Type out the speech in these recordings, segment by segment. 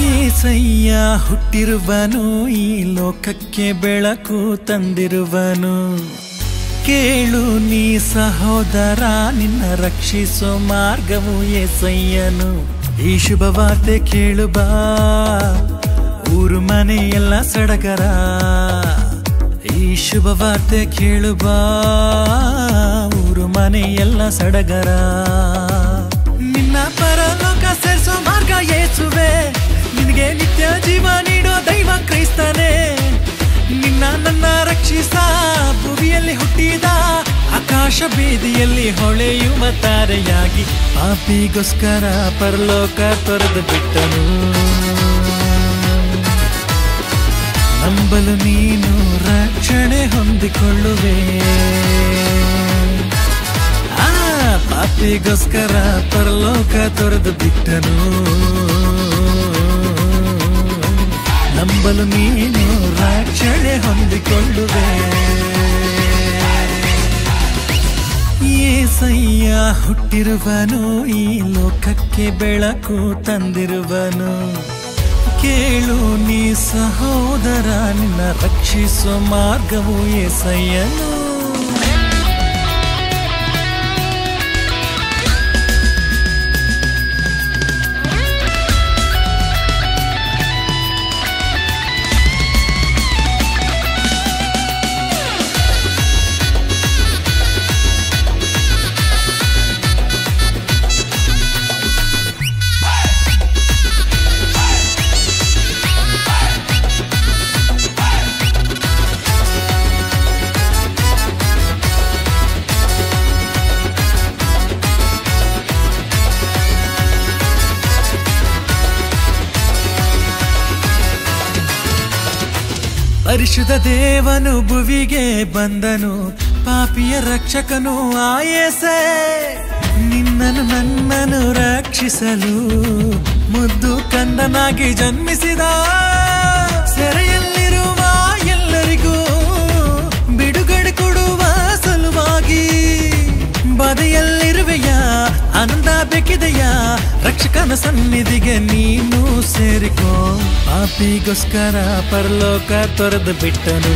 యేಸಯ್ಯ ಹುಟ್ಟಿರುವನು, ಈ ಲೋಕಕ್ಕೆ ಬೆಳಕು ತಂದಿರುವನು. ಕೇಳು ನೀ ಸಹೋದರ, ನಿನ್ನ ರಕ್ಷಿಸೋ ಮಾರ್ಗವು యేಸಯ್ಯನು. ಈ ಶುಭ ವಾರ್ತೆ ಕೇಳು ಬಾ, ಊರು ಮನೆಯೆಲ್ಲ ಸಡಗರ. ಈ ಶುಭ ವಾರ್ತೆ ಕೇಳು ಬಾ, ಊರು ಮನೆಯೆಲ್ಲ ಸಡಗರ. ನಿನ್ನ ಪರಲೋಕ ಸೇರಿಸೋ ಮಾರ್ಗ ಯೇಸುವೆ, ನಿನಗೆ ನಿತ್ಯ ಜೀವ ನೀಡೋ ದೈವ ಕ್ರೈಸ್ತನೇ. ನಿನ್ನ ನನ್ನ ರಕ್ಷಿಸ ಭುವಿಯಲ್ಲಿ ಹುಟ್ಟಿದ, ಆಕಾಶ ಬೀದಿಯಲ್ಲಿ ಹೊಳೆಯುವ ತಾರೆಯಾಗಿ ಪಾಪಿಗೋಸ್ಕರ ಪರಲೋಕ ತೊರೆದು ಬಿಟ್ಟನು. ನಂಬಲು ನೀನು ರಕ್ಷಣೆ ಹೊಂದಿಕೊಳ್ಳುವೆ. ಪಾಪಿಗೋಸ್ಕರ ಪರಲೋಕ ತೊರೆದು ಬಿಟ್ಟನು. ನಂಬಲು ನೀನು ರಕ್ಷಣೆ ಹೊಂದಿಕೊಳ್ಳುವೆ. యేಸಯ್ಯ ಹುಟ್ಟಿರುವನು, ಈ ಲೋಕಕ್ಕೆ ಬೆಳಕು ತಂದಿರುವನು. ಕೇಳು ನೀ ಸಹೋದರ, ನಿನ್ನ ರಕ್ಷಿಸೋ ಮಾರ್ಗವು యేಸಯ್ಯನು. ಪರಿಶುದ್ಧ ದೇವನು ಭುವಿಗೆ ಬಂದನು, ಪಾಪಿಯ ರಕ್ಷಕನು ಆ యేసే. ನಿನ್ನನ್ನು ನನ್ನನ್ನು ರಕ್ಷಿಸಲು ಮುದ್ದು ಕಂದನಾಗಿ ಜನ್ಮಿಸಿದ. ಸೆರೆಯಲ್ಲಿರುವ ಎಲ್ಲರಿಗೂ ಬಿಡುಗಡೆ ಕೊಡುವ ಸಲುವಾಗಿ, ಬದೆಯಲ್ಲಿರುವೆಯ ಆನಂದ ಬೇಕಿದೆಯ, ರಕ್ಷಕನ ಸನ್ನಿಧಿಗೆ ನೀನು ಸೇರಿಕೋ. ಪಾಪಿಗೋಸ್ಕರ ಪರಲೋಕ ತೊರೆದು ಬಿಟ್ಟನು.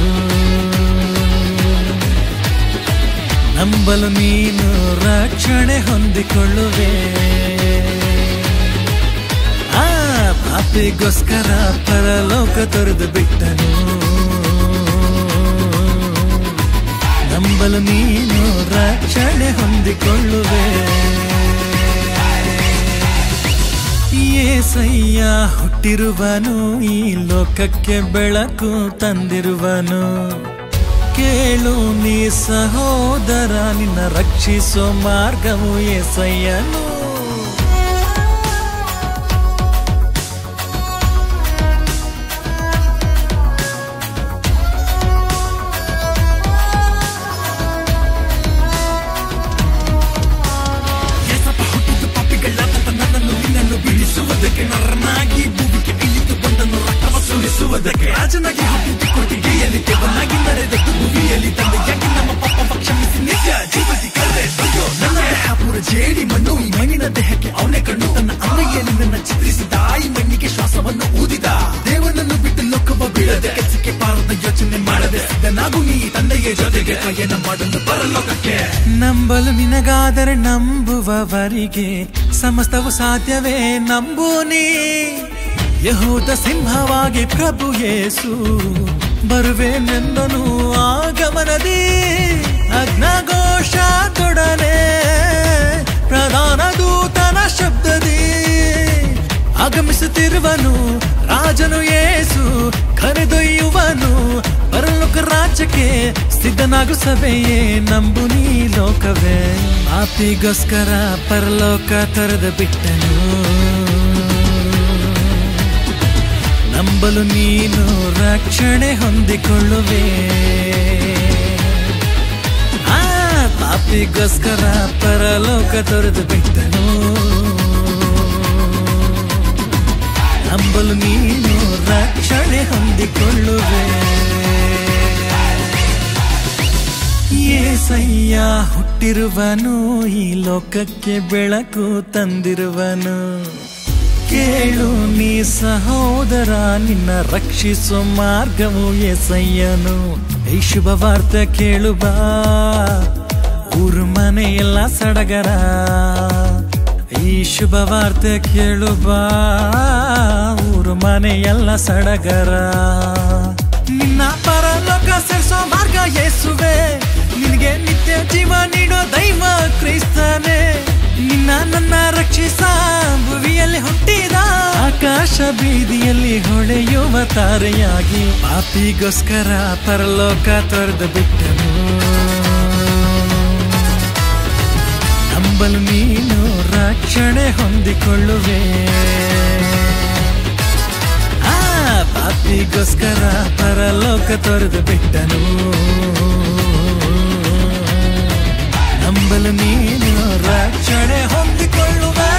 ನಂಬಲು ನೀನು ರಕ್ಷಣೆ ಹೊಂದಿಕೊಳ್ಳುವೆ. ಪಾಪಿಗೋಸ್ಕರ ಪರಲೋಕ ತೊರೆದು ಬಿಟ್ಟನು. ನಂಬಲು ನೀನು ರಕ್ಷಣೆ ಹೊಂದಿಕೊಳ್ಳುವೆ. యేಸಯ್ಯ ಹುಟ್ಟಿರುವನು, ಈ ಲೋಕಕ್ಕೆ ಬೆಳಕು ತಂದಿರುವನು. ಕೇಳು ನೀ ಸಹೋದರ, ನಿನ್ನ ರಕ್ಷಿಸೋ ಮಾರ್ಗವು యేసయ్యನು. ನರನಾಗಿ ಭೂಮಿಗೆ ಇಳಿದು ಬಂದನು, ರಕ್ತವ ಸುರಿಸುವುದಕ್ಕೆ. ರಾಜನಾಗಿ ಹುಟ್ಟಿದ್ದು ಕೊಟ್ಟಿಗೆಯಲ್ಲಿ, ದೇವನಾಗಿ ನಡೆದದ್ದು ಭೂಮಿಯಲ್ಲಿ. ತಂದೆಯಾಗಿ ನಮ್ಮ ಪಾಪ ಕ್ಷಮಿಸಿ ನಿತ್ಯ ಜೀವತಿ ಕರೆ. ಅಯ್ಯೋ ನನ್ನ ದೇಹ ಪೂರ ಜೇಡಿ ಮಣ್ಣು, ಈ ಮಣ್ಣಿನ ದೇಹಕ್ಕೆ ಅವನೇ ಕಣ್ಣು. ತನ್ನ ಅಮ್ಮೆಯಲ್ಲಿ ನನ್ನ ಚಿತ್ರಿಸಿದ, ಈ ಮಣ್ಣಿಗೆ ಶ್ವಾಸವನ್ನು ಊದಿದ. ದೇವನನ್ನು ಬಿಟ್ಟು ಲೋಕವ ಬೀಳದೆ, ಕೆಲಸಕ್ಕೆ ಬಾರದ ಯೋಚನೆ ಮಾಡದೆ, ಸಿದ್ಧನಾಗು ನೀ ತಂದೆಯ ಜೊತೆಗೆ ಪ್ರಯಾಣ ಮಾಡಲು ಪರಲೋಕಕ್ಕೆ. ನಂಬಲು ನಿನಗಾದರೆ ನಂಬುವವರಿಗೆ ಸಮಸ್ತವು ಸಾಧ್ಯವೇ, ನಂಬು ನೀ. ಯೆಹೂದ ಸಿಂಹವಾಗಿ ಪ್ರಭು ಯೇಸು ಬರುವೆನೆಂದನು ಆಗಮನದಿ. ಅಗ್ನಘೋಷದೊಡನೆ ಪ್ರಧಾನ ದೂತನ ಶಬ್ದದಿ, ಆಗಮಿಸುತ್ತಿರುವನು ರಾಜನು ಯೇಸು ಕರೆದೊಯ್ಯುವನು ಪರಲೋಕ ರಾಜ್ಯಕ್ಕೆ ಸಿದ್ಧನಾಗು ಸಭೆಯೇ ನಂಬು ನೀ ಲೋಕವೇ ಪಾಪಿಗೋಸ್ಕರ ಪರಲೋಕ ತೊರೆದು ಬಿಟ್ಟನು ನಂಬಲು ನೀನು ರಕ್ಷಣೆ ಹೊಂದಿಕೊಳ್ಳುವೆ ಪಾಪಿಗೋಸ್ಕರ ಪರಲೋಕ ತೊರೆದು ಬಿಟ್ಟನು ನಂಬಲು ನೀನು ರಕ್ಷಣೆ ಹೊಂದಿಕೊಳ್ಳುವೆ ಯೇಸಯ್ಯ ಹುಟ್ಟಿರುವನು ಈ ಲೋಕಕ್ಕೆ ಬೆಳಕು ತಂದಿರುವನು ಕೇಳು ನೀ ಸಹೋದರ ನಿನ್ನ ರಕ್ಷಿಸುವ ಮಾರ್ಗವು ಯೇಸಯ್ಯನು ಈ ಶುಭ ವಾರ್ತೆ ಕೇಳು ಬಾ ಊರು ಮನೆಯೆಲ್ಲ ಸಡಗರ ಈ ಶುಭ ವಾರ್ತೆ ಕೇಳು ಬಾ ಊರು ಮನೆಯೆಲ್ಲ ಸಡಗರ ನಿನ್ನ ಪರಲೋಕ ಸೇರಿಸೋ ಮಾರ್ಗ ಯೇಸುವೆ ನಿನಗೆ ನಿತ್ಯ ಜೀವ ನೀಡೋ ದೈವ ಕ್ರಿಸ್ತನೇ ನಿನ್ನ ನನ್ನ ರಕ್ಷಿಸ ಭುವಿಯಲ್ಲಿ ಹುಟ್ಟಿದ ಆಕಾಶ ಬೀದಿಯಲ್ಲಿ ಹೊಳೆಯುವ ತಾರೆಯಾಗಿ ಪಾಪಿಗೋಸ್ಕರ ಪರಲೋಕ ತೊರೆದು ಬಿಟ್ಟನು ನಂಬಲು ನೀನು ರಕ್ಷಣೆ ಹೊಂದಿಕೊಳ್ಳುವೆ ಪಾಪಿಗೋಸ್ಕರ ಪರಲೋಕ ತೊರೆದು ಬಿಟ್ಟನು ನಂಬಲು ನೀನು ರಕ್ಷಣೆ ಹೊಂದಿಕೊಳ್ಳುವೆ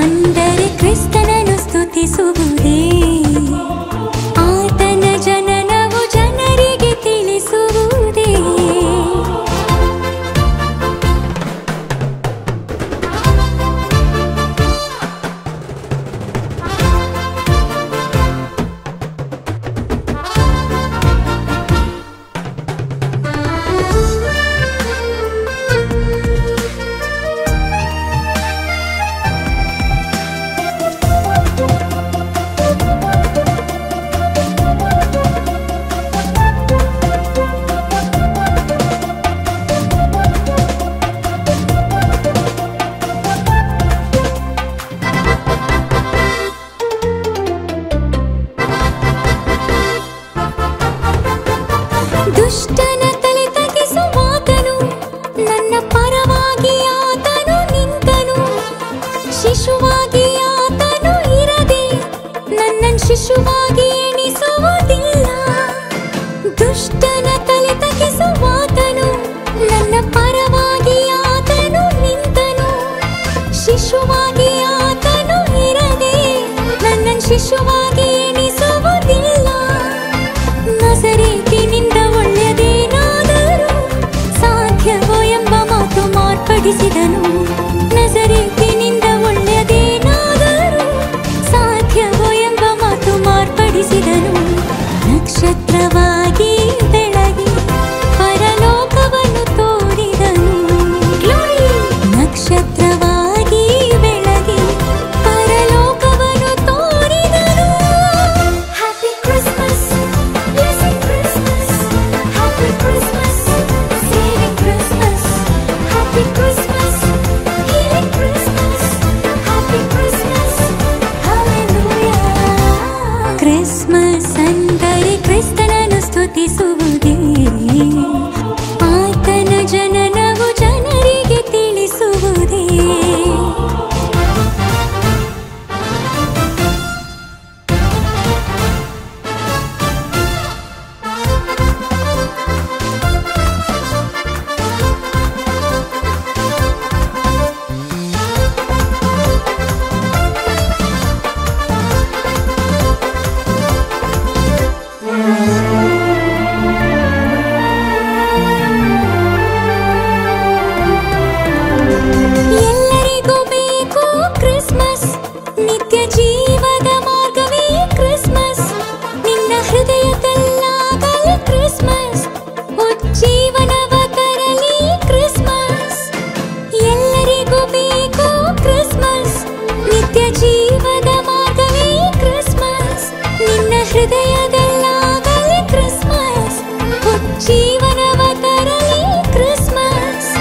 ಅಂದರೆ ಕ್ರಿಸ್ತನನ್ನು ಸ್ತುತಿಸುವುದೇ, ಆತನ ಜನನವು ಜನರಿಗೆ ತಿಳಿಸುವುದೇ. ದುಷ್ಟನ ತಲೆ ತಗ್ಗಿಸುವಾತನು, ನನ್ನ ಪರವಾಗಿ ಆತನು ನಿಂತನು. ಶಿಶುವಾಗಿ ಆತನು ಇರದೆ ನನ್ನನ್ನು ಶಿಶುವಾಗಿ ಎಣಿಸುವುದಿಲ್ಲ. ದುಷ್ಟನ ತಲೆ ತಗ್ಗಿಸುವಾತನು, ನನ್ನ ಪರವಾಗಿ ಆತನು ನಿಂತನು. ಶಿಶುವಾಗಿ ಆತನು ಇರದೆ ನನ್ನನ್ನು ಶಿಶುವಾಗಿ ಎಣಿಸುವುದಿಲ್ಲ. ನಜರೇತಿನಿಂದ ಒಳ್ಳೆಯದೇನಾದರೂ ಸಾಧ್ಯವೋ ಎಂಬ ಮಾತು ಮಾರ್ಪಡಿಸಿದನು. ನಜರೇತಿನಿಂದ ಒಳ್ಳೆಯದೇನಾದರೂ ಸಾಧ್ಯವೋ ಎಂಬ ಮಾತು ಮಾರ್ಪಡಿಸಿದನು. ನಕ್ಷತ್ರವಾಗಿ ಬೆಳಗಿ ಪರಲೋಕವನ್ನು ತೋರಿದನು. ನಕ್ಷತ್ರವಾಗಿ ಬೆಳಗಿ ಪರಲೋಕವನ್ನು ತೋರಿದನು. Happy Christmas, blessing Christmas, happy Christmas, saving Christmas, happy Christmas, healing Christmas, happy Christmas, hallelujah. Christmas ಅಂದರೆ ಕ್ರಿಸ್ತನನ್ನು ಸ್ತುತಿಸುವುದೇ, ಆತನ ಜನನವು ಜನರಿಗೆ ತಿಳಿಸುವುದೇ. ಎಲ್ಲರಿಗೂ ಬೇಕು ಕ್ರಿಸ್ಮಸ್, ನಿತ್ಯ ಜೀವದ ಮಾರ್ಗವೇ ಕ್ರಿಸ್ಮಸ್. ನಿನ್ನ ಹೃದಯದಲ್ಲಾಗಲಿ ಕ್ರಿಸ್ಮಸ್, ಉಜ್ಜೀವನವ ತರಲಿ ಕ್ರಿಸ್ಮಸ್. ಎಲ್ಲರಿಗೂ ಬೇಕು ಕ್ರಿಸ್ಮಸ್, ನಿತ್ಯ ಜೀವದ ಮಾರ್ಗವೇ ಕ್ರಿಸ್ಮಸ್. ನಿನ್ನ ಹೃದಯದಲ್ಲಾಗಲಿ ಕ್ರಿಸ್ಮಸ್, ಉಜ್ಜೀವನವ ತರಲಿ ಕ್ರಿಸ್ಮಸ್.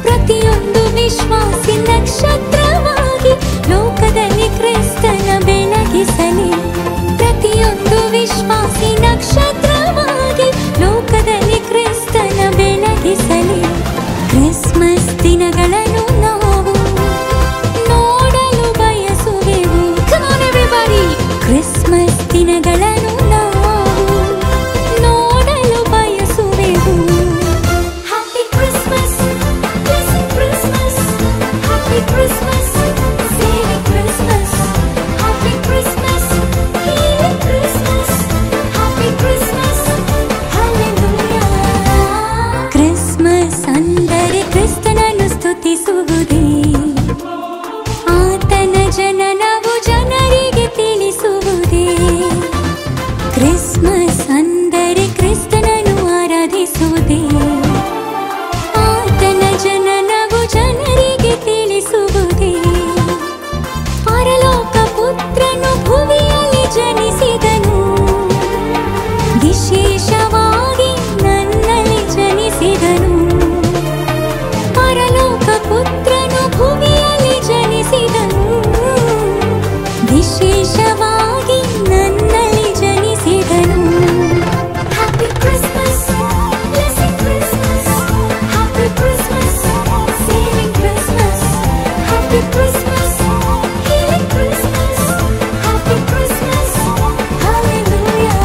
ಪ್ರತಿಯೊಂದು ವಿಶ್ವಾಸಿ ನಕ್ಷತ್ರವಾಗಿ ಲೋಕದಲ್ಲಿ ಕ್ರಿಸ್ತನ ಬೆಳಗಿಸಲಿ. ಪ್ರತಿಯೊಂದು ವಿಶ್ವಾಸಿ ನಕ್ಷತ್ರವಾಗಿ ಲೋಕದಲ್ಲಿ ಕ್ರಿಸ್ತನ ಬೆಳಗಿಸಲಿ. ಕ್ರಿಸ್ಮಸ್ ದಿನಗಳನ್ನು ನಾವು ನೋಡಲು ಬಯಸುವೆವು. Come on everybody! ಕ್ರಿಸ್ಮಸ್ ದಿನಗಳನ್ನು ನಾವು ನೋಡಲು ಬಯಸುವೆವು. Happy Christmas, blessing Christmas, happy Christmas, saving Christmas, happy Christmas, healing Christmas, happy Christmas, hallelujah. Christmas ಅಂದರೆ ಕ್ರಿಸ್ತನನ್ನು ಸ್ತುತಿಸುವುದೇ, ಆತನ ಜನನವು ಜನರಿಗೆ ತಿಳಿಸುವುದೇ. ಕ್ರಿಸ್ಮಸ್ ಅಂದರೆ ಕ್ರಿಸ್ತನನ್ನು ಆರಾಧಿಸುವುದೇ, ಆತನ ಜನನವು ಜನರಿಗೆ ತಿಳಿಸುವುದೇ. ಪರಲೋಕ ಪುತ್ರನು ಭುವಿಯಲ್ಲಿ ಜನಿಸಿದನು, ವಿಶೇಷವಾಗಿ ನನ್ನಲ್ಲಿ ಜನಿಸಿದನು. ಪರಲೋಕ ಪುತ್ರನು ಭುವಿಯಲ್ಲಿ ಜನಿಸಿದನು, ವಿಶೇಷವಾಗಿ ನನ್ನಲ್ಲಿ ಜನಿಸಿದನು. Happy Christmas, blessing Christmas, happy Christmas, saving Christmas, happy Christmas, healing Christmas, happy Christmas, hallelujah.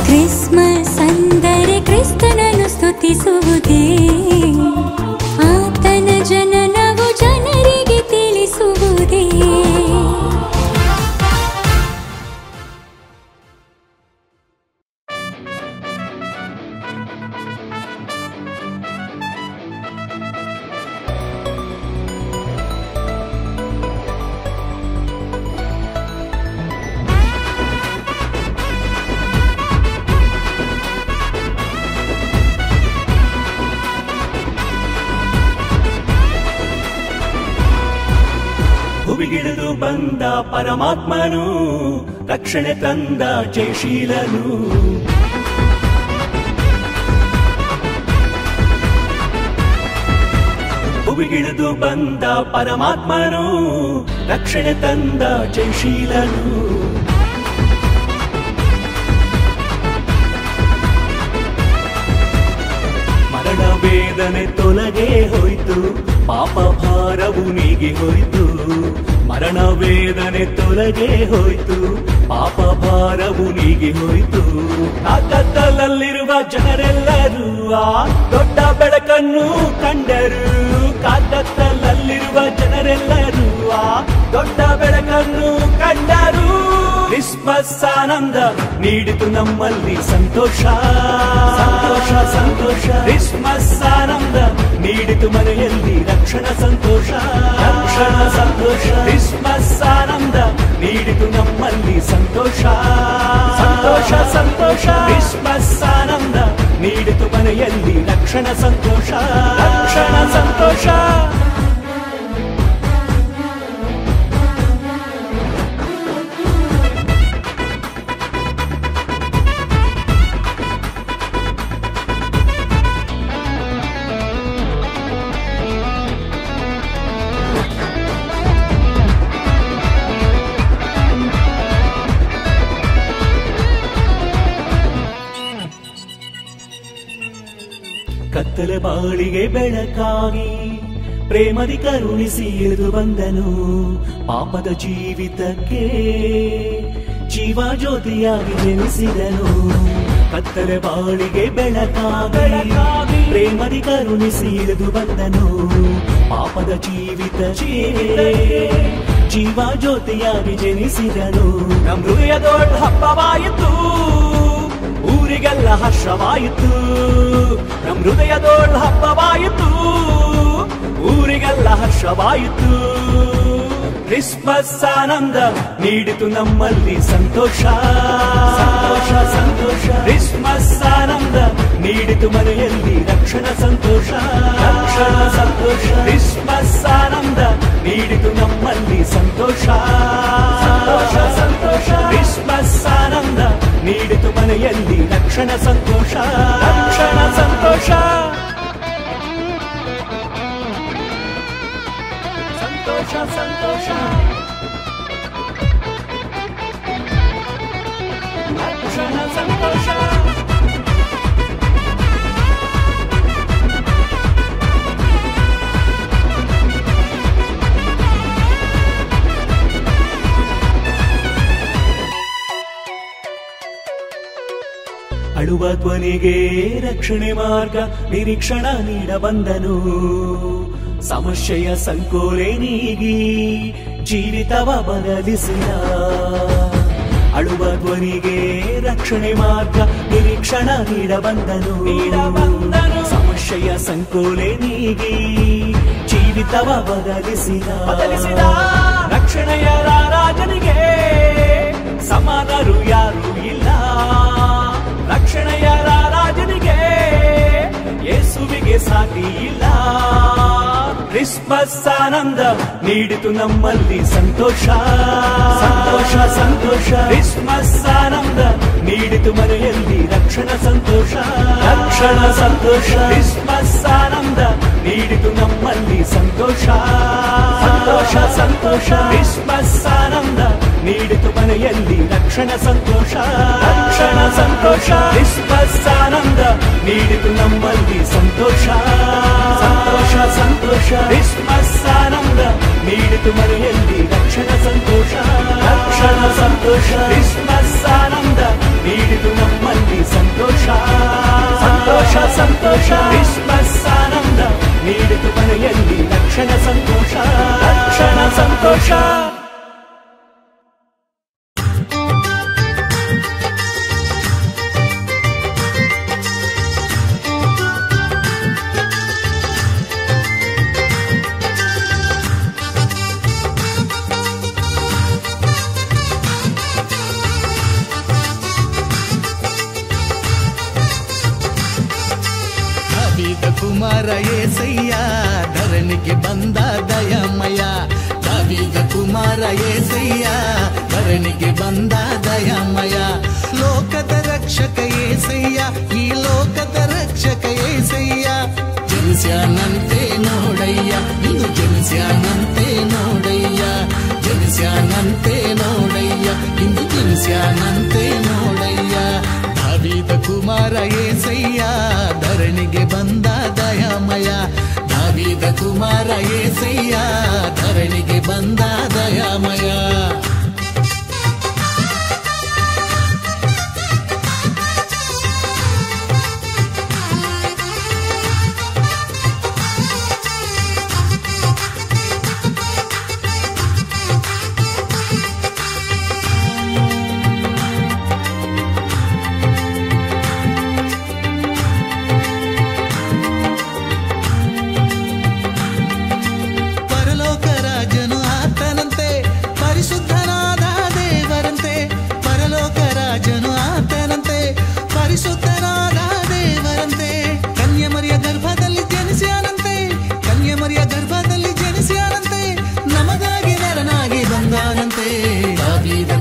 Christmas ಅಂದರೆ ಕ್ರಿಸ್ತನನ್ನು ಸ್ತುತಿಸುವುದೇ, ಆತನ ಜನನವು ಜನರಿಗೆ ತಿಳಿಸುವುದೇ. ಬಂದ ಪರಮಾತ್ಮನು ರಕ್ಷಣೆ ತಂದ ಜಯಶೀಲನು ಭುವಿಗಿಳಿದು ಬಂದ ಪರಮಾತ್ಮನು ರಕ್ಷಣೆ ತಂದ ಜಯಶೀಲನು ಮರಣ ವೇದನೆ ತೊಲಗೆ ಹೋಯ್ತು ಪಾಪ ಭಾರವು ನೀಗಿ ಹೋಯ್ತು ಮರಣ ವೇದನೆ ತೊಲಗೆ ಹೋಯ್ತು ಪಾಪ ಭಾರವು ನೀಗಿ ಹೋಯ್ತು ಕಾಕತ್ತಲಲ್ಲಿರುವ ಜನರೆಲ್ಲರೂ ಆ ದೊಡ್ಡ ಬೆಳಕನ್ನು ಕಂಡರು ಕಾಕತ್ತಲಲ್ಲಿರುವ ಜನರೆಲ್ಲರೂ ಆ ದೊಡ್ಡ ಬೆಳಕನ್ನು ಕಂಡರು ಕ್ರಿಸ್ಮಸ್ ಆನಂದ ನೀಡಿತು ನಮ್ಮಲ್ಲಿ ಸಂತೋಷ ಸಂತೋಷ ಸಂತೋಷ ಕ್ರಿಸ್ಮಸ್ ಆನಂದ ನೀಡಿತು ಮನೆಯಲ್ಲಿ ರಕ್ಷಣಾ ಸಂತೋಷ ರಕ್ಷಣಾ ಸಂತೋಷ ಕ್ರಿಸ್ಮಸ್ ಆನಂದ ನೀಡಿತು ನಮ್ಮಲ್ಲಿ ಸಂತೋಷ ಸಂತೋಷ ಸಂತೋಷ ಕ್ರಿಸ್ಮಸ್ ಆನಂದ ನೀಡಿತು ಮನೆಯಲ್ಲಿ ರಕ್ಷಣಾ ಸಂತೋಷ ರಕ್ಷಣಾ ಸಂತೋಷ ಕತ್ತಲೆ ಬಾಳಿಗೆ ಬೆಳಕಾಗಿ ಪ್ರೇಮದಿ ಕರುಣಿಸಿ ಇಳಿದು ಬಂದನು ಪಾಪದ ಜೀವಿತಕ್ಕೆ ಜೀವ ಜ್ಯೋತಿಯಾಗಿ ಜನಿಸಿದನು ಕತ್ತಲೆ ಬಾಳಿಗೆ ಬೆಳಕಾಗಿ ಪ್ರೇಮದಿ ಕರುಣಿಸಿ ಇಳಿದು ಬಂದನು ಪಾಪದ ಜೀವಿತಕ್ಕೆ ಜೀವ ಜ್ಯೋತಿಯಾಗಿ ಜನಿಸಿದನು ನಮ್ಮ ಹೃದಯದೊಳ ಹಬ್ಬವಾಯಿತು ಊರಿಗೆಲ್ಲ ಹರ್ಷವಾಯಿತು ನಮ್ಮ ಹೃದಯದೊಳ ಹಬ್ಬವಾಯಿತು ಊರಿಗೆಲ್ಲ ಹರ್ಷವಾಯಿತು ಕ್ರಿಸ್ಮಸ್ ಆನಂದ ನೀಡಿತು ನಮ್ಮಲ್ಲಿ ಸಂತೋಷ ಸಂತೋಷ ಸಂತೋಷ ಕ್ರಿಸ್ಮಸ್ ಆನಂದ ನೀಡಿತು ಮನೆಯಲ್ಲಿ ರಕ್ಷಣಾ ಸಂತೋಷ ರಕ್ಷಣಾ ಸಂತೋಷ ಕ್ರಿಸ್ಮಸ್ ಆನಂದ ನೀಡಿತು ನಮ್ಮಲ್ಲಿ ಸಂತೋಷ ಸಂತೋಷ ಸಂತೋಷ ಕ್ರಿಸ್ಮಸ್ ಆನಂದ ನೀಡಿತು ಮನೆಯಲ್ಲಿ ರಕ್ಷಣಾ ಸಂತೋಷ ರಕ್ಷಣಾ ಸಂತೋಷ ಸಂತೋಷ ಸಂತೋಷ ರಕ್ಷಣಾ ಸಂತೋಷ ಅಳುವ ಧ್ವನಿಗೆ ರಕ್ಷಣೆ ಮಾರ್ಗ ನಿರೀಕ್ಷಣ ನೀಡ ಬಂದನು ಸಮಸ್ಯೆಯ ಸಂಕೋಲೆ ನೀಗಿ ಜೀವಿತವ ಬದಲಿಸಿದ ಅಳುವ ಧ್ವನಿಗೆ ರಕ್ಷಣೆ ಮಾರ್ಗ ನಿರೀಕ್ಷಣ ನೀಡ ಬಂದನು ಸಮಸ್ಯೆಯ ಸಂಕೋಲೆ ನೀಗಿ ಜೀವಿತವ ಬದಲಿಸಿದ ರಕ್ಷಣೆಯ ರಾಜನಿಗೆ ಸಮಾನರು ಯಾರು ಇಲ್ಲ ರಕ್ಷಣೆಯ ರಾಜನಿಗೆ ಯೇಸುವಿಗೆ ಸಾಟಿ ಇಲ್ಲ ಕ್ರಿಸ್ಮಸ್ ಆನಂದ ನೀಡಿತು ನಮ್ಮಲ್ಲಿ ಸಂತೋಷ ಸಂತೋಷ ಸಂತೋಷ ಕ್ರಿಸ್ಮಸ್ ಆನಂದ ನೀಡಿತು ಮನೆಯಲ್ಲಿ ರಕ್ಷಣಾ ಸಂತೋಷ ರಕ್ಷಣಾ ಸಂತೋಷ ಕ್ರಿಸ್ಮಸ್ ಆನಂದ ನೀಡಿತು ನಮ್ಮಲ್ಲಿ ಸಂತೋಷ ಸಂತೋಷ ಸಂತೋಷ ಕ್ರಿಸ್ಮಸ್ ಆನಂದ ನೀಡಿತು ಮನೆಯಲ್ಲಿ ರಕ್ಷಣಾ ಸಂತೋಷ ರಕ್ಷಣಾ ಸಂತೋಷ ಕ್ರಿಸ್ಮಸ್ ಆನಂದ ನೀಡಿತು ನಮ್ಮಲ್ಲಿ ಸಂತೋಷ ಸಂತೋಷ ಸಂತೋಷ ಕ್ರಿಸ್ಮಸ್ ಆನಂದ ನೀಡಿತು ಮನೆಯಲ್ಲಿ ರಕ್ಷಣಾ ಸಂತೋಷ ರಕ್ಷಣಾ ಸಂತೋಷ ಕ್ರಿಸ್ಮಸ್ ಆನಂದ ನೀಡಿತು ನಮ್ಮಲ್ಲಿ ಸಂತೋಷ ಸಂತೋಷ ಸಂತೋಷ ಕ್ರಿಸ್ಮಸ್ ಆನಂದ ನೀಡಿತು ಮನೆಯಲ್ಲಿ ರಕ್ಷಣಾ ಸಂತೋಷ ರಕ್ಷಣಾ ಸಂತೋಷ ಕುಮಾರ ಏಸಯ್ಯ ಧರಣಿಗೆ ಬಂದ ದಯಮಯ ದಾವೀದ ಕುಮಾರ ಏಸಯ್ಯ ಧರಣಿಗೆ ಬಂದ ದಯಾಮಯ ಲೋಕದ ರಕ್ಷಕ ಏಸಯ್ಯ ಈ ಲೋಕದ ರಕ್ಷಕ ಏಸಯ್ಯ ಜನಿಸ್ಯಾನಂತೆ ನೋಡಯ್ಯ ಇಂದು ಜನಿಸ್ಯಾನಂತೆ ನೋಡಯ್ಯ ಜನಿಸ್ಯಾನಂತೆ ನೋಡಯ್ಯ ಇಂದು ಜನಿಸ್ಯಾನಂತೆ ನೋಡಯ್ಯ ದಾವೀದ ಕುಮಾರ ಏಸಯ್ಯ ಧರಣಿಗೆ ಬಂದ ದಯಾಮಯ ದಾವೀದ ಕುಮಾರ ಏಸಯ್ಯ ಧರಣಿಗೆ ಬಂದ ದಯಾಮಯ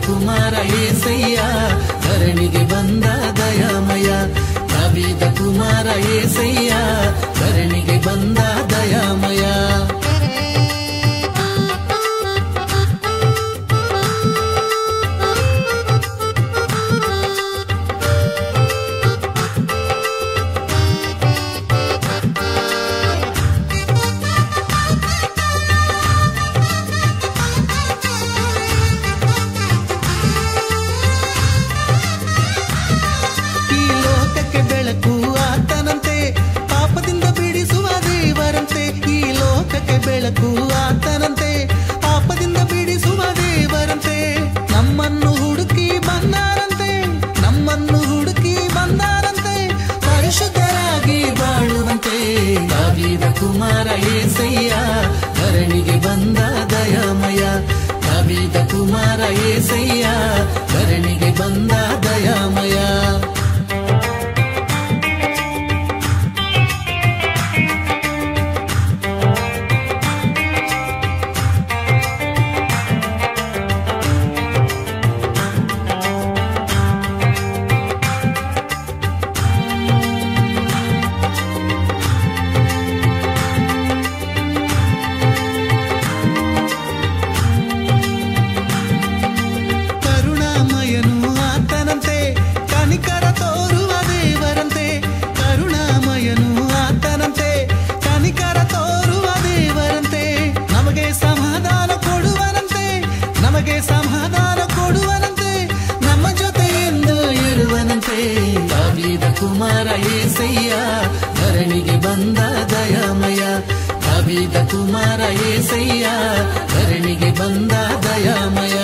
ಕುಮಾರ ಏಸಯ್ಯ ಧರಣಿಗೆ ಬಂದ ದಯಾಮಯ ದಾವೀದ ಕುಮಾರ ಏಸಯ್ಯ ಧರಣಿಗೆ ಬಂದ ದಯಾಮಯ ಬೆಳಕು ಆತನಂತೆ ಪಾಪದಿಂದ ಬಿಡಿಸುವ ದೇವರಂತೆ ನಮ್ಮನ್ನು ಹುಡುಕಿ ಬಂದಾರಂತೆ ನಮ್ಮನ್ನು ಹುಡುಕಿ ಬಂದಾರಂತೆ ಪರಿಶುದ್ಧರಾಗಿ ಬಾಳುವಂತೆ ದಾವೀದ ಕುಮಾರ ಏಸಯ್ಯ ಧರಣಿಗೆ ಬಂದ ದಯಾಮಯ ದಾವೀದ ಕುಮಾರ ಏಸಯ್ಯ ಧರಣಿಗೆ ಬಂದ ದಯಾಮಯ ಸಮಾಧಾನ ಕೊಡುವನಂತೆ ನಮ್ಮ ಜೊತೆಯಿಂದ ಇರುವನಂತೆ ದಾವೀದ ಕುಮಾರ ಏಸಯ್ಯ ಧರಣಿಗೆ ಬಂದ ದಯಾಮಯ ದಾವೀದ ಕುಮಾರ ಏಸಯ್ಯ ಧರಣಿಗೆ ಬಂದ ದಯಾಮಯ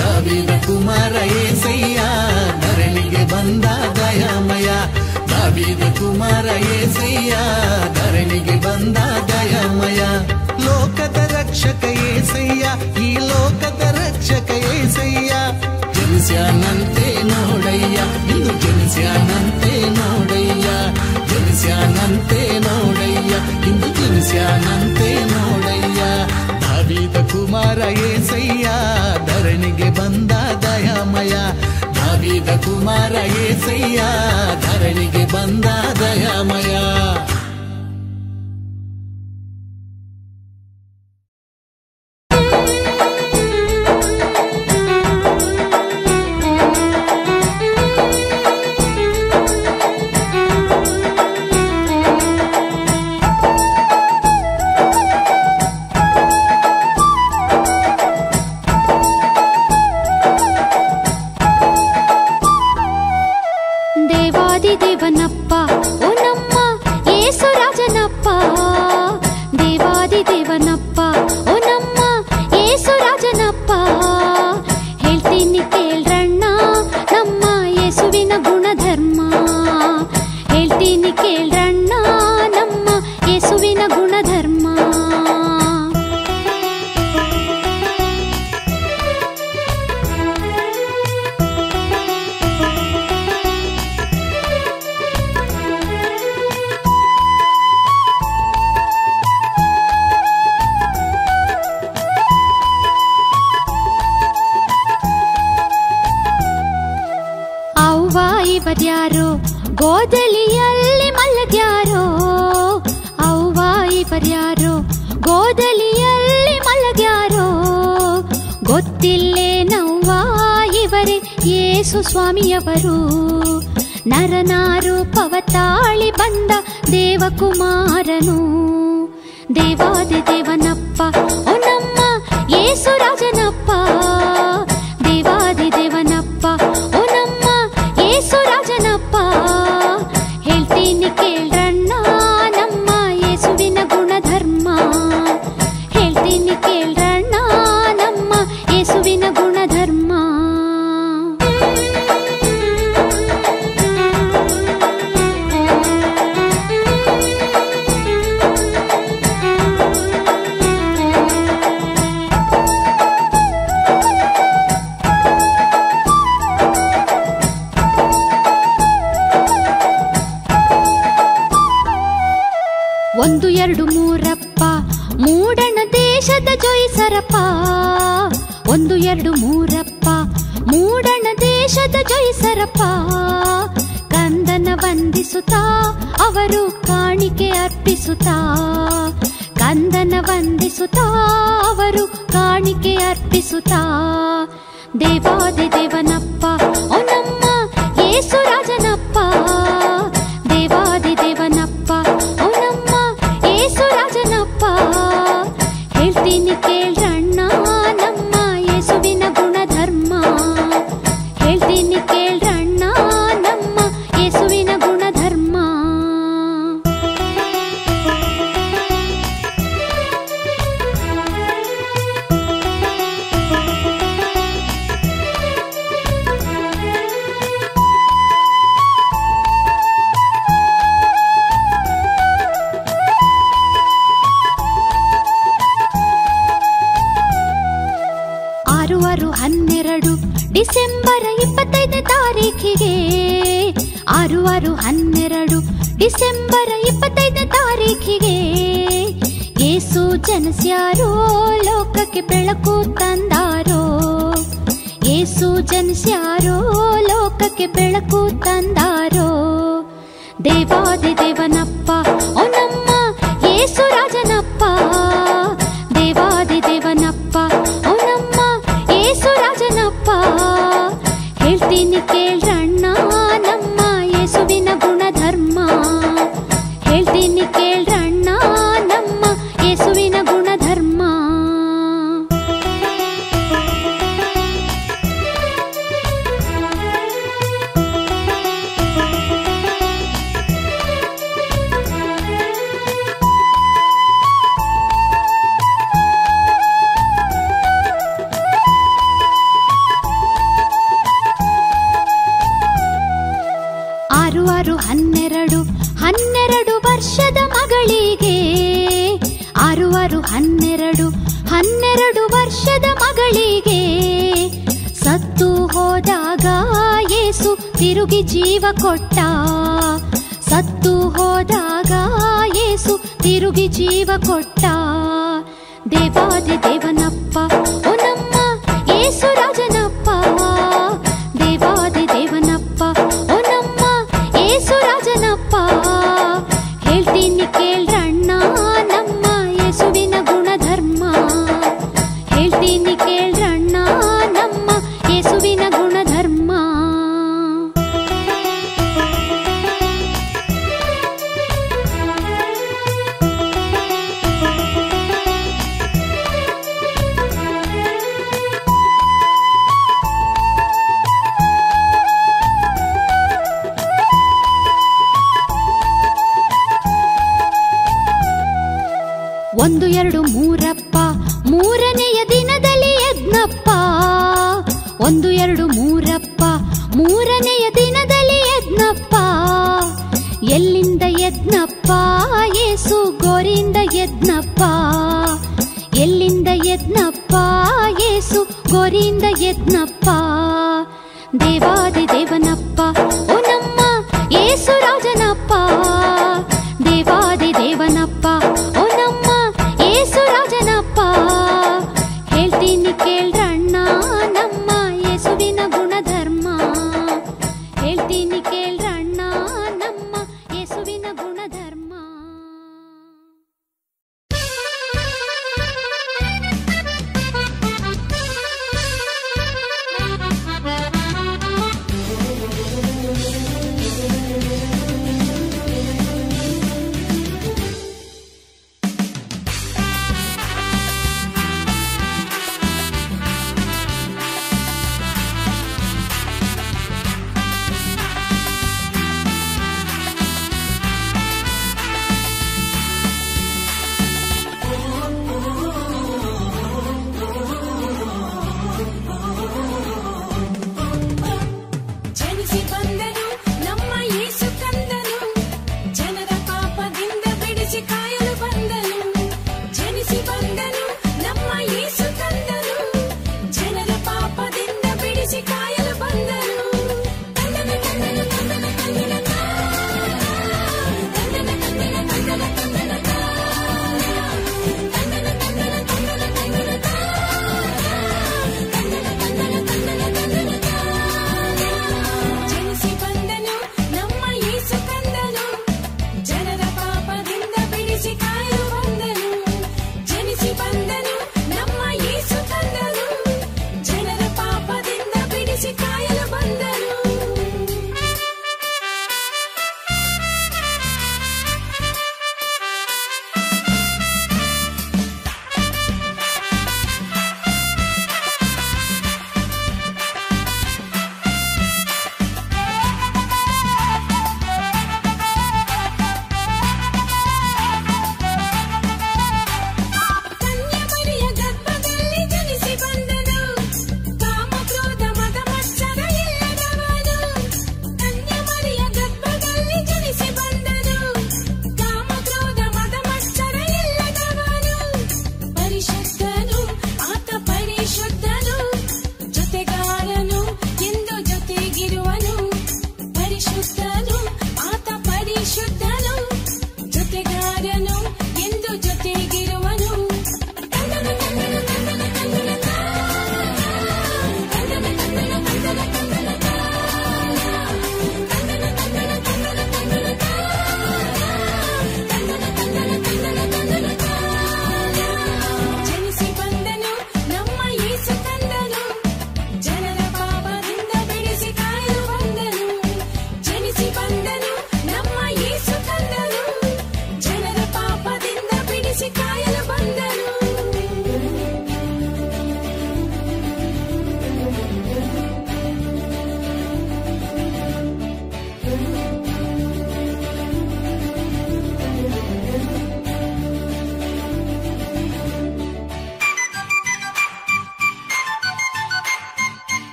ದಾವೀದ ಕುಮಾರ ಏಸಯ್ಯ ಧರಣಿಗೆ ಬಂದ ದಯಾಮಯ ದಾವೀದ ಕುಮಾರ ಏಸಯ್ಯ ಧರಣಿಗೆ ಬಂದ ದಯಾಮಯ ಲೋಕದ ರಕ್ಷಕ ಏಸಯ್ಯ ಈ ಲೋಕದ ರಕ್ಷಕ ಏಸಯ್ಯ ಜನಿಸ್ಯಾನಂತೆ ನೋಡಯ್ಯ ಇಂದು ಜನಿಸ್ಯಾನಂತೆ ನೋಡಯ್ಯ ಜನಿಸ್ಯಾನಂತೆ ನೋಡಯ್ಯ ಇಂದು ಜನಿಸ್ಯಾನಂತೆ ನೋಡಯ್ಯ ದಾವೀದ ಕುಮಾರ ಏಸಯ್ಯ ಧರಣಿಗೆ ಬಂದ ದಯಾಮಯ ದಾವೀದ ಕುಮಾರ ಏಸಯ್ಯ ಧರಣಿಗೆ ಬಂದ ದಯಾಮಯ ಕೇಳ್ರಣ್ಣ ನಮ್ಮ ಯೇಸುವಿನ ಗುಣಧರ್ಮ. ಹೇಳ್ತೀನಿ ಕೇಳ್ರಣ್ಣ ನಮ್ಮ ಯೇಸುವಿನ ಗುಣಧರ್ಮ. ಇವರ್ಯಾರೋ ಗೋದಲಿಯಲ್ಲಿ ಮಲಗ್ಯಾರೋ, ಅವ್ವ ಇವರ್ಯಾರೋ ಗೋದಲಿಯಲ್ಲಿ ಮಲಗ್ಯಾರೋ, ಗೊತ್ತಿಲ್ಲೇನವ್ವ ಇವರೇ ಯೇಸು ಸ್ವಾಮಿಯವರು. ನರನಾರೂಪವ ತಾಳಿ ಬಂದ ದೇವಕುಮಾರನು, ದೇವಾದಿ ದೇವನಪ್ಪ ಓ ನಮ್ಮ ಯೇಸು ರಾಜನಪ್ಪ, ದೇವಾದಿ ದೇವನಪ್ಪ ಓ ನಮ್ಮ ಯೇಸು ರಾಜನಪ್ಪ. ಹೇಳ್ತೀನಿ ಕೇಳ್ರಣ್ಣ ನಮ್ಮ ಯೇಸುವಿನ ಗುಣಧರ್ಮ. ಹೇಳ್ತೀನಿ ಕೇಳ್ರಣ್ಣ ನಮ್ಮ ಯೇಸುವಿನ ಗುಣಧರ್ಮ. ಒಂದು ಎರಡು ಮೂರಪ್ಪ ಮೂಡಣ ದೇಶದ ಜೊಯ್ಸರಪ್ಪ, ಒಂದು ಎರಡು ಮೂರಪ್ಪ ಮೂಡಣ ದೇಶದ ಜೊಯ್ಸರಪ್ಪ. ಕಂದನ ವಂದಿಸುತ್ತಾ ಅವರು ಕಾಣಿಕೆ ಅರ್ಪಿಸುತ್ತಾ, ಕಂದನ ವಂದಿಸುತ್ತಾ ಅವರು ಕಾಣಿಕೆ ಅರ್ಪಿಸುತ್ತಾ. ದೇವಾದಿ ದೇವನಪ್ಪ ಓ ನಮ್ಮ ಯೇಸು ರಾಜನಪ್ಪ, ದೇವಾದಿ ದೇವನಪ್ಪ ಓ ನಮ್ಮ ಯೇಸು ರಾಜನಪ್ಪ. ಹೇಳ್ತೀನಿ ಕೇಳ್ರಣ್ಣ ನಮ್ಮ ಯೇಸುವಿನ ಗುಣಧರ್ಮ. ಹೇಳ್ತೀನಿ ಕೇಳ್ರಣ್ಣ ನಮ್ಮ ಯೇಸುವಿನ ಗುಣಧರ್ಮ. ಡಿಸೆಂಬರ್ 25ನೇ ತಾರೀಖಿಗೆ, 6/12 ಡಿಸೆಂಬರ್ 25ನೇ ತಾರೀಖಿಗೆ, ಯೇಸು ಜನಿಸ್ಯಾರೋ ಲೋಕಕ್ಕೆ ಬೆಳಕು ತಂದಾರೋ, ಯೇಸು ಜನಿಸ್ಯಾರೋ ಲೋಕಕ್ಕೆ ಬೆಳಕು ತಂದಾರೋ. ದೇವಾದಿ ದೇವನಪ್ಪ ಓ ನಮ್ಮ ಯೇಸು ರಾಜನಪ್ಪ, ದೇವಾದಿ ದೇವನಪ್ಪ ಓ ನಮ್ಮ ಯೇಸು ರಾಜನಪ್ಪ. ಹೇಳ್ತೀನಿ ಕೇಳ್ರಣ್ಣ ನಮ್ಮ ಯೇಸುವಿನ ಗುಣಧರ್ಮ. ಹೇಳ್ತೀನಿ ಕೇಳ್ರಣ್ಣ ನಮ್ಮ ಯೇಸುವಿನ ಗುಣಧರ್ಮ. ಹನ್ನೆರಡು ವರ್ಷದ ಮಗಳಿಗೆ, 12 ವರ್ಷದ ಮಗಳಿಗೆ, ಸತ್ತು ಹೋದಾಗ ಯೇಸು ತಿರುಗಿ ಜೀವ ಕೊಟ್ಟ, ಸತ್ತು ಹೋದಾಗ ಯೇಸು ತಿರುಗಿ ಜೀವ ಕೊಟ್ಟ. ದೇವಾದಿ ದೇವನಪ್ಪ ಓ ನಮ್ಮ ಯೇಸು ರಾಜನಪ್ಪ, ದೇವಾದಿ ದೇವನಪ್ಪ ಓ ನಮ್ಮ ಯೇಸು ರಾಜನಪ್ಪ. ಹೇಳ್ತೀನಿ ಕೇಳ್ರಣ್ಣ ನಮ್ಮ ಯೇಸುವಿನ ಗುಣಧರ್ಮ. ಹೇಳ್ತೀನಿ ಕೇಳ್ರಣ್ಣ ನಮ್ಮ ಯೇಸುವಿನ ಗುಣಧರ್ಮ. ಮೂರಪ್ಪ ಮೂರನೆಯ ದಿನದಲ್ಲಿ ಎದ್ನಪ್ಪ. ಎಲ್ಲಿಂದ ಎದ್ನಪ್ಪ? ಯೇಸು ಗೋರಿಂದ ಎದ್ನಪ್ಪ. ಎಲ್ಲಿಂದ ಎದ್ನಪ್ಪ? ಯೇಸು ಗೋರಿಂದ ಎದ್ನಪ್ಪ. ದೇವಾದಿ ದೇವನಪ್ಪ ಓ ನಮ್ಮ ಯೇಸು ರಾಜನಪ್ಪ. ದೇವಾದಿ ದೇವನಪ್ಪ ಓ ನಮ್ಮ ಯೇಸು ರಾಜನಪ್ಪ. ಹೇಳ್ತೀನಿ ಕೇಳ್ರಣ್ಣ ನಮ್ಮ ಯೇಸುವಿನ ಗುಣಧರ್ಮ. ಹೇಳ್ತೀನಿ ಕೇಳ್ರಣ್ಣ ನಮ್ಮ ಯೇಸುವಿನ ಗುಣಧರ್ಮ.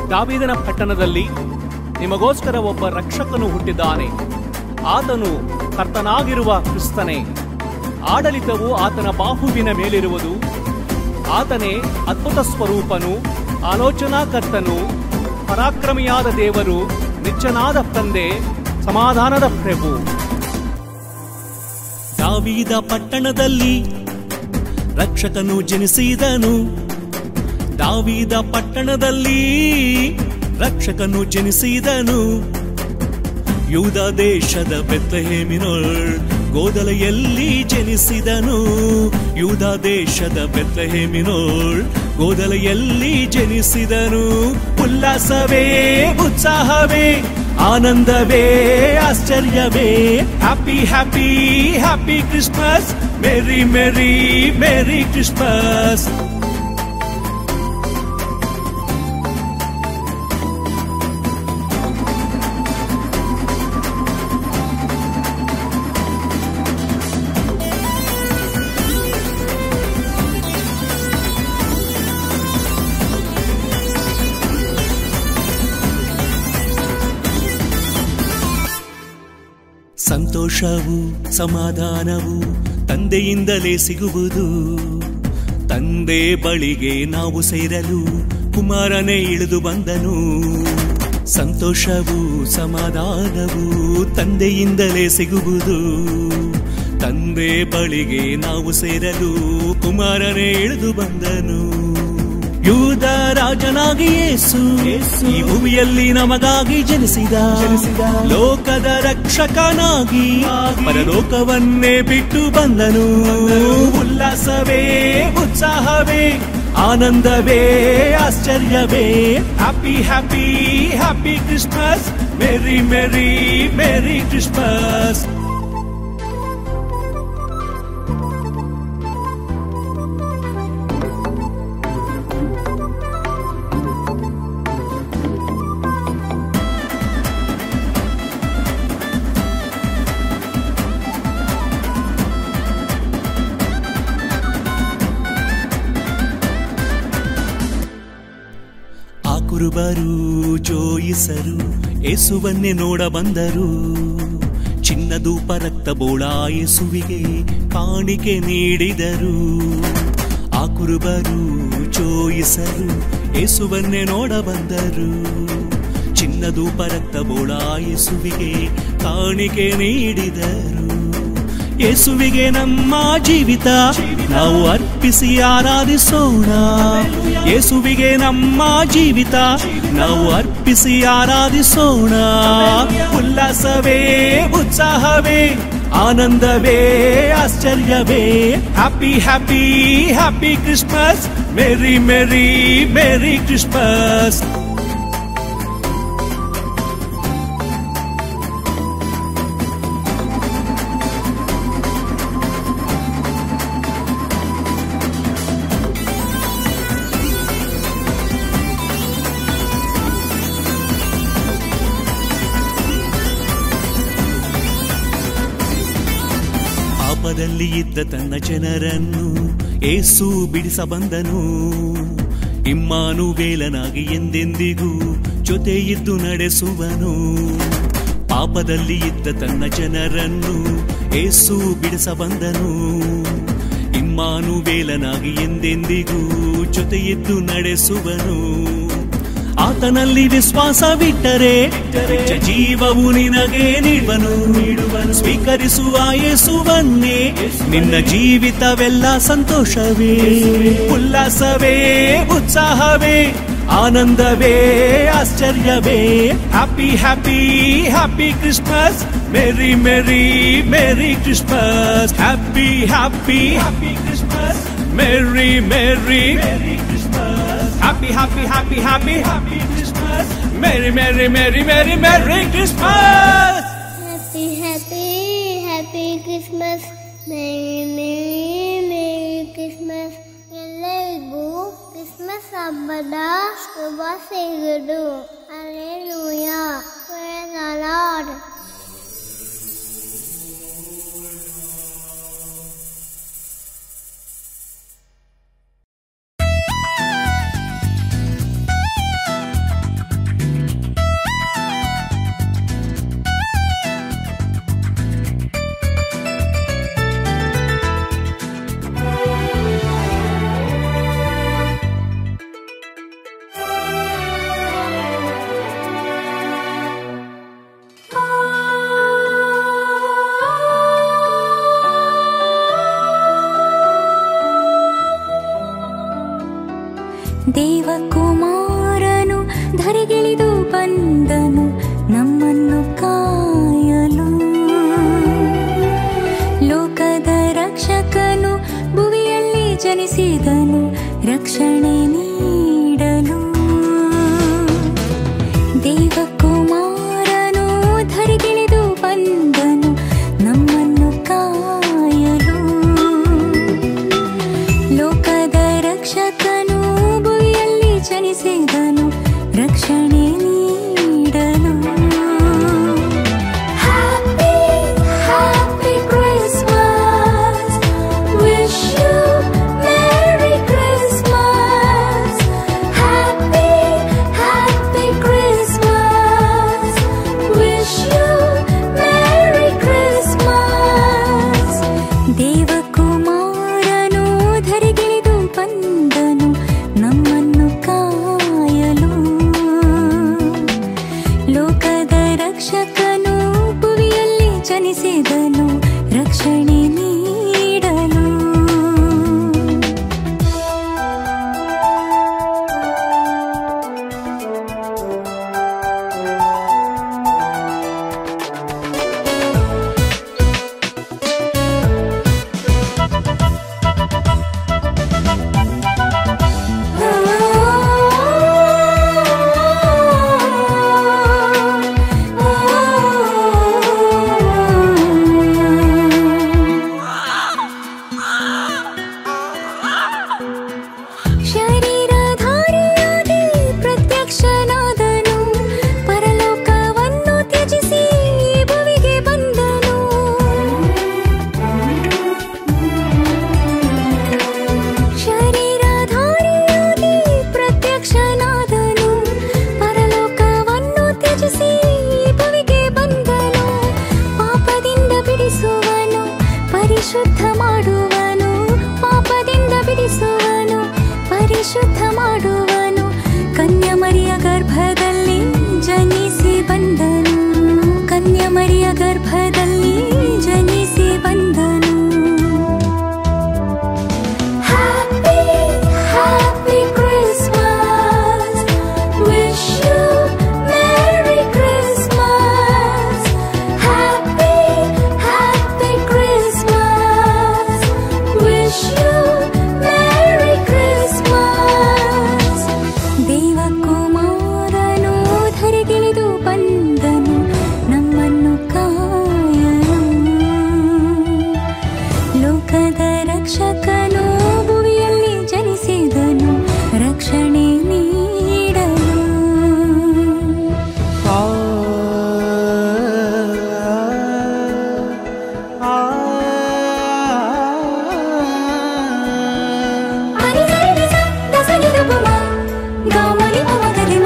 ದಾವೀದನ ಪಟ್ಟಣದಲ್ಲಿ ನಿಮಗೋಸ್ಕರ ಒಬ್ಬ ರಕ್ಷಕನು ಹುಟ್ಟಿದ್ದಾನೆ. ಆತನು ಕರ್ತನಾಗಿರುವ ಕ್ರಿಸ್ತನೇ. ಆಡಳಿತವು ಆತನ ಬಾಹುವಿನ ಮೇಲಿರುವುದು. ಆತನೇ ಅದ್ಭುತ ಸ್ವರೂಪನು, ಆಲೋಚನಾಕರ್ತನು, ಪರಾಕ್ರಮಿಯಾದ ದೇವರು, ನಿತ್ಯನಾದ ತಂದೆ, ಸಮಾಧಾನದ ಪ್ರಭು. ದಾವೀದ ಪಟ್ಟಣದಲ್ಲಿ ರಕ್ಷಕನು ಜನಿಸಿದನು. ದಾವೀದ ಪಟ್ಟಣದಲ್ಲಿ ರಕ್ಷಕನು ಜನಿಸಿದನು. ಯೂದ ದೇಶದ ಬೆತ್ಲೆಹೇಮಿನೊಳ್ ಗೋದಲೆಯಲ್ಲಿ ಜನಿಸಿದನು. ಯೂದ ದೇಶದ ಬೆತ್ಲೆಹೇಮಿನೊಳ್ ಗೋದಲೆಯಲ್ಲಿ ಜನಿಸಿದನು. ಉಲ್ಲಾಸವೇ, ಉತ್ಸಾಹವೇ, ಆನಂದವೇ, ಆಶ್ಚರ್ಯವೇ. Happy happy happy Christmas, merry merry merry Christmas. ಸಂತೋಷವು ಸಮಾಧಾನವು ತಂದೆಯಿಂದಲೇ ಸಿಗುವುದು. ತಂದೆ ಬಳಿಗೆ ನಾವು ಸೇರಲು ಕುಮಾರನೇ ಇಳಿದು ಬಂದನು. ಸಂತೋಷವು ಸಮಾಧಾನವು ತಂದೆಯಿಂದಲೇ ಸಿಗುವುದು. ತಂದೆ ಬಳಿಗೆ ನಾವು ಸೇರಲು ಕುಮಾರನೇ ಇಳಿದು ಬಂದನು. ಯೂದ ರಾಜನಾಗಿ ಯೇಸು ಈ ಭೂಮಿಯಲ್ಲಿ ನಮಗಾಗಿ ಜನಿಸಿದ. ಲೋಕದ ರಕ್ಷಕನಾಗಿ ಪರಲೋಕವನ್ನೇ ಬಿಟ್ಟು ಬಂದನು. ಉಲ್ಲಾಸವೇ, ಉತ್ಸಾಹವೇ, ಆನಂದವೇ, ಆಶ್ಚರ್ಯವೇ. Happy happy happy Christmas, merry merry merry Christmas. ಕುರುಬರು ಜೋಯಿಸರು ಯೇಸುವನ್ನೇ ನೋಡ ಬಂದರು. ಚಿನ್ನದೂಪ ರಕ್ತ ಬೋಳ ಯೇಸುವಿಗೆ ಕಾಣಿಕೆ ನೀಡಿದರು. ಆ ಕುರುಬರು ಜೋಯಿಸರು ಯೇಸುವನ್ನೇ ನೋಡ ಬಂದರು. ಚಿನ್ನದೂಪ ರಕ್ತ ಬೋಳ ಯೇಸುವಿಗೆ ಕಾಣಿಕೆ ನೀಡಿದರು. ಯೇಸುವಿಗೆ ನಮ್ಮ ಜೀವಿತ ನಾವು ಅರ್ಪಿಸಿ ಆರಾಧಿಸೋಣ. ಯೇಸುವಿಗೆ ನಮ್ಮ ಜೀವಿತ ನಾವು ಅರ್ಪಿಸಿ ಆರಾಧಿಸೋಣ. ಉಲ್ಲಾಸವೇ, ಉತ್ಸಾಹವೇ, ಆನಂದವೇ, ಆಶ್ಚರ್ಯವೇ. Happy happy happy Christmas, merry merry merry Christmas. ಪಾಪದಲ್ಲಿ ಇದ್ದ ತನ್ನ ಜನರನ್ನು ಯೇಸು ಬಿಡಿಸ ಬಂದನು. ಇಮ್ಮಾನುವೇಲನಾಗಿ ಎಂದೆಂದಿಗೂ ಜೊತೆ ಇದ್ದು ನಡೆಸುವನು. ಪಾಪದಲ್ಲಿ ಇದ್ದ ತನ್ನ ಜನರನ್ನು ಯೇಸು ಬಿಡಿಸ ಬಂದನು. ಇಮ್ಮಾನುವೇಲನಾಗಿ ಎಂದೆಂದಿಗೂ ಜೊತೆ ಇದ್ದು ನಡೆಸುವನು. ಆತನಲ್ಲಿ ವಿಶ್ವಾಸವಿಟ್ಟರೆ ಜೀವವು ನಿನಗೆ ನೀಡುವನು. ಸ್ವೀಕರಿಸುವ ಯೇಸುವನ್ನೇ ನಿನ್ನ ಜೀವಿತವೆಲ್ಲ ಸಂತೋಷವೇ. ಉಲ್ಲಾಸವೇ, ಉತ್ಸಾಹವೇ, ಆನಂದವೇ, ಆಶ್ಚರ್ಯವೇ. Happy happy happy Christmas, merry merry merry Christmas. Happy happy happy Christmas, merry merry merry Christmas. Happy, happy, happy, happy, happy Christmas. Merry, merry, merry, merry, merry Christmas. Happy, happy, happy Christmas. Merry, merry, merry Christmas. ಎಲ್ಲರಿಗೂ Christmas ಹಬ್ಬದ ಶುಭಾಶಯಗಳು. Hallelujah. Praise the Lord. ರಕ್ಷಣೆ ನೀಡಲು ದೇವಕುಮಾರನು ಧರೆಗಿಳಿದು ಬಂದನು ನಮ್ಮನ್ನು ಕಾಯಲು. ಲೋಕದ ರಕ್ಷಕನು ಭುವಿಯಲ್ಲಿ ಜನಿಸಿದನು ರಕ್ಷಣೆ ನೀಡಲು. ದೇವಕುಮಾರನು ಧರೆಗಿಳಿದು ಬಂದನು ನಮ್ಮನ್ನು ಕಾಯಲು. ಲೋಕದ ರಕ್ಷಕನು ಭುವಿಯಲ್ಲಿ ಜನಿಸಿದನು ರಕ್ಷಣೆ ನೀಡಲು. ಶರೀರಧಾರಿಯಾಗಿ ಪ್ರತ್ಯಕ್ಷನಾದನು ಪರಲೋಕವನ್ನು ತ್ಯಜಿಸಿ ಈ ಭುವಿಗೆ ಬಂದನು. ಶರೀರಧಾರಿಯಾಗಿ ಪ್ರತ್ಯಕ್ಷನಾದನು ಪರಲೋಕವನ್ನು ತ್ಯಜಿಸಿ ಈ ಭುವಿಗೆ ಬಂದನು. ಪಾಪದಿಂದ ಬಿಡಿಸುವನು ಪರಿಶುದ್ಧ ಮಾಡುವನು. ಪಾಪದಿಂದ ಬಿಡಿಸುವನು ಪರಿಶುದ್ಧ ಮಾಡುವನು. ಕನ್ಯಮರಿಯ ಗರ್ಭದಲ್ಲಿ ಜನಿಸಿ ಬಂದನು. ಕನ್ಯಮರಿಯ ಗರ್ಭದಲ್ಲಿ ಜನಿಸಿ ಬಂದನು. Happy happy Christmas wish you merry Christmas. Happy happy Christmas wish you merry Christmas. ದೇವಕುಮಾರನು ಧರೆಗಿಳಿದು ಬಂದನು ನಮ್ಮನ್ನು ಕಾಯಲು. ಲೋಕದ ರಕ್ಷಕನು ಭುವಿಯಲ್ಲಿ ಜನಿಸಿದನು ರಕ್ಷಣೆ ನೀಡಲು. ಅನಿಸರಿಸ ದಸನಿದ ಪಮ ಗಾಮಲಿ ಪಮಗರಿ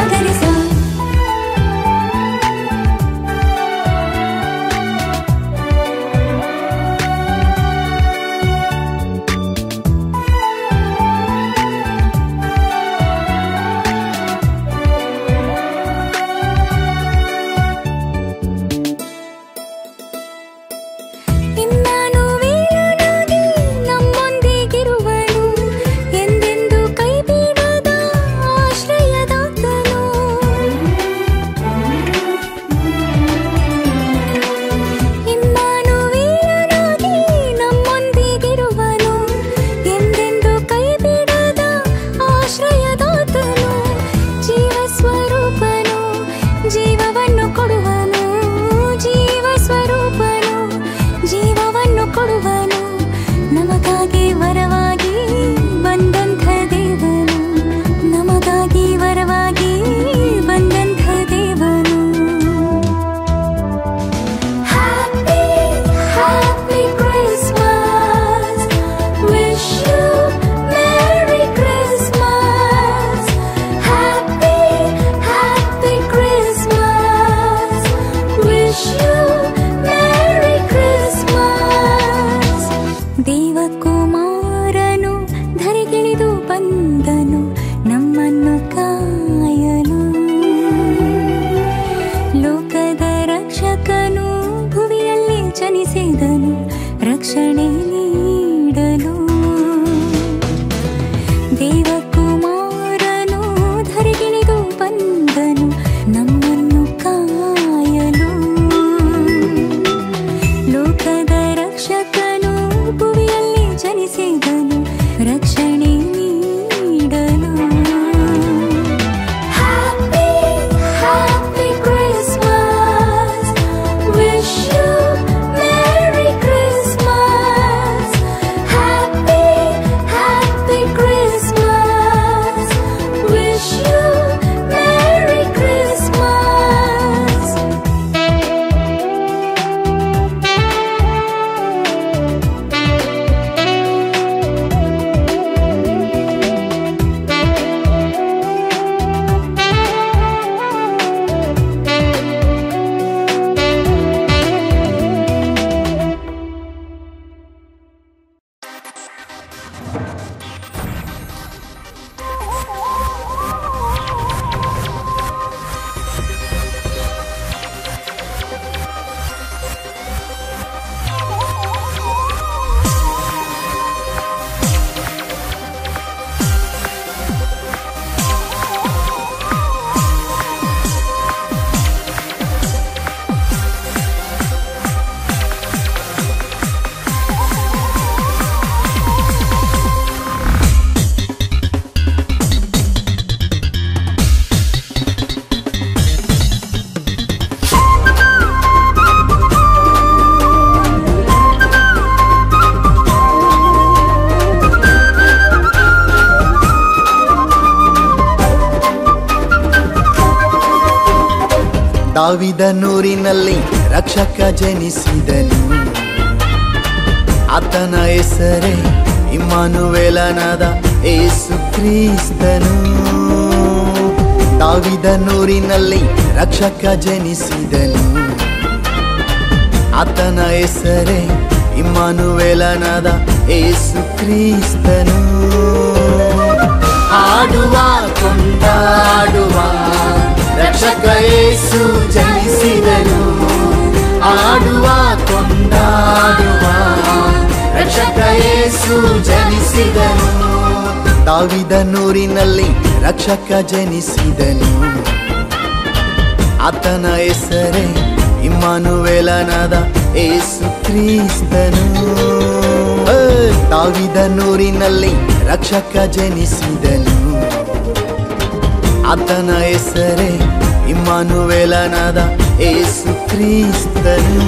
ದಾವಿದನೂರಿನಲ್ಲಿ ರಕ್ಷಕ ಜನಿಸಿದನು, ಆತನ ಹೆಸರೇ ಇಮ್ಮಾನುವೇಲನಾದ ಯೇಸು ಕ್ರಿಸ್ತನು. ದಾವಿದನೂರಿನಲ್ಲಿ ರಕ್ಷಕ ಜನಿಸಿದನು, ಆತನ ಹೆಸರೇ ಇಮ್ಮಾನುವೇಲನಾದ ಯೇಸು ಕ್ರಿಸ್ತನು. ಹಾಡುವ ಕೊಂಡಾಡುವ ರಕ್ಷಕ ಯೇಸು ಜನಿಸಿದನು, ಹಾಡುವ ಕೊಂಡಾಡುವ ರಕ್ಷಕ ಯೇಸು ಜನಿಸಿದನು. ದಾವಿದನೂರಿನಲ್ಲಿ ರಕ್ಷಕ ಜನಿಸಿದನು, ಆತನ ಹೆಸರೇ ಇಮ್ಮಾನುವೇಲನಾದ ಯೇಸು ಕ್ರಿಸ್ತನು. ದಾವಿದನೂರಿನಲ್ಲಿ ರಕ್ಷಕ ಜನಿಸಿದನು, ಆತನ ಹೆಸರೇ ಇಮ್ಮಾನುವೇಲನಾದ ಯೇಸು ಕ್ರಿಸ್ತನು.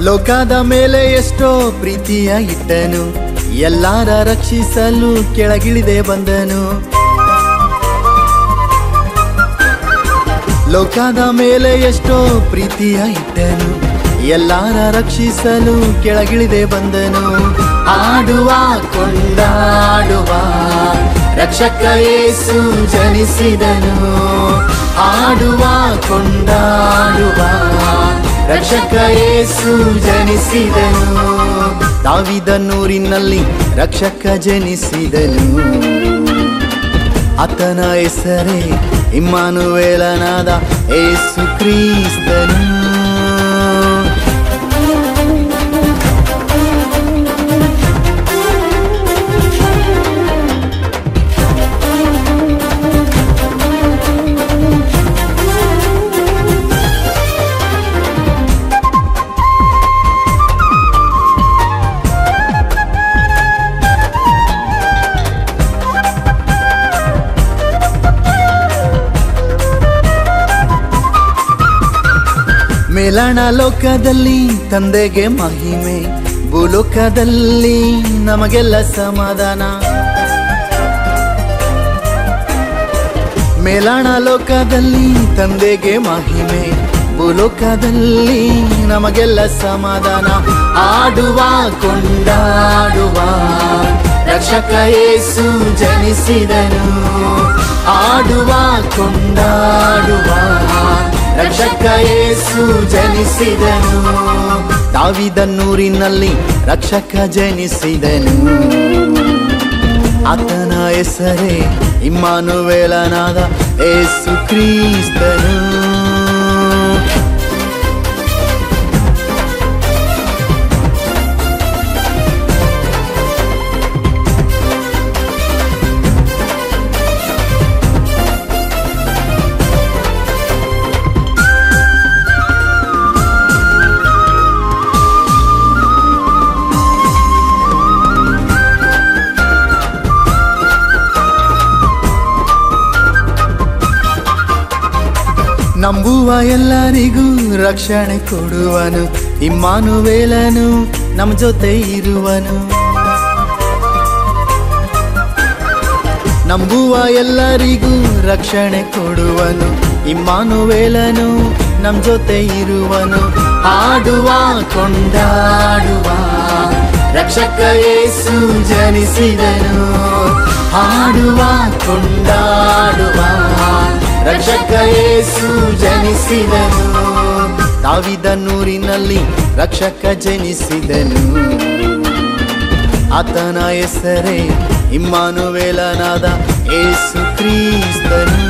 ಲೋಕದ ಮೇಲೆ ಎಷ್ಟೋ ಪ್ರೀತಿಯ ಇಟ್ಟನು, ಎಲ್ಲಾರ ರಕ್ಷಿಸಲು ಕೆಳಗಿಳಿದೆ ಬಂದನು. ಲೋಕದ ಮೇಲೆ ಎಷ್ಟೋ ಪ್ರೀತಿಯ ಇಟ್ಟನು, ಎಲ್ಲಾರ ರಕ್ಷಿಸಲು ಕೆಳಗಿಳಿದೆ ಬಂದನು. ಆಡುವ ಕೊಂಡಾಡುವ ರಕ್ಷಕ ಯೇಸು ಜನಿಸಿದನು, ಆಡುವ ಕೊಂಡಾಡುವ ರಕ್ಷಕ ಯೇಸು ಜನಿಸಿದನು. ದಾವಿದನೂರಿನಲ್ಲಿ ರಕ್ಷಕ ಜನಿಸಿದನು, ಆತನ ಹೆಸರೇ ಇಮ್ಮಾನುವೇಲನಾದ ಯೇಸು ಕ್ರಿಸ್ತನು. ಮೇಲಣ ಲೋಕದಲ್ಲಿ ತಂದೆಗೆ ಮಹಿಮೆ, ಭೂಲೋಕದಲ್ಲಿ ನಮಗೆಲ್ಲ ಸಮಾಧಾನ. ಮೇಲಣ ಲೋಕದಲ್ಲಿ ತಂದೆಗೆ ಮಹಿಮೆ, ಭೂಲೋಕದಲ್ಲಿ ನಮಗೆಲ್ಲ ಸಮಾಧಾನ. ಆಡುವ ಕೊಂಡಾಡುವ ರಕ್ಷಕ ಯೇಸು ಜನಿಸಿದನು, ಆಡುವ ಕೊಂಡಾಡುವ ರಕ್ಷಕ ಯೇಸು ಜನಿಸಿದನು. ದಾವಿದನೂರಿನಲ್ಲಿ ರಕ್ಷಕ ಜನಿಸಿದನು, ಆತನ ಹೆಸರೇ ಇಮ್ಮಾನುವೇಲನಾದ ಯೇಸು ಕ್ರಿಸ್ತನು. ನಂಬುವ ಎಲ್ಲರಿಗೂ ರಕ್ಷಣೆ ಕೊಡುವನು, ಇಮ್ಮಾನುವೇಲನು ನಮ್ಮ ಜೊತೆ ಇರುವನು. ನಂಬುವ ಎಲ್ಲರಿಗೂ ರಕ್ಷಣೆ ಕೊಡುವನು, ಇಮ್ಮಾನುವೇಲನು ನಮ್ಮ ಜೊತೆ ಇರುವನು. ಆಡುವ ಕೊಂಡಾಡುವ ರಕ್ಷಕ ಯೇಸು ಜನಿಸಿದನು, ಆಡುವ ಕೊಂಡಾಡುವ ರಕ್ಷಕ ಯೇಸು ಜನಿಸಿದನು. ದಾವಿದನೂರಿನಲ್ಲಿ ರಕ್ಷಕ ಜನಿಸಿದನು, ಆತನ ಹೆಸರೇ ಇಮ್ಮಾನುವೇಲನಾದ ಯೇಸು ಕ್ರಿಸ್ತನು.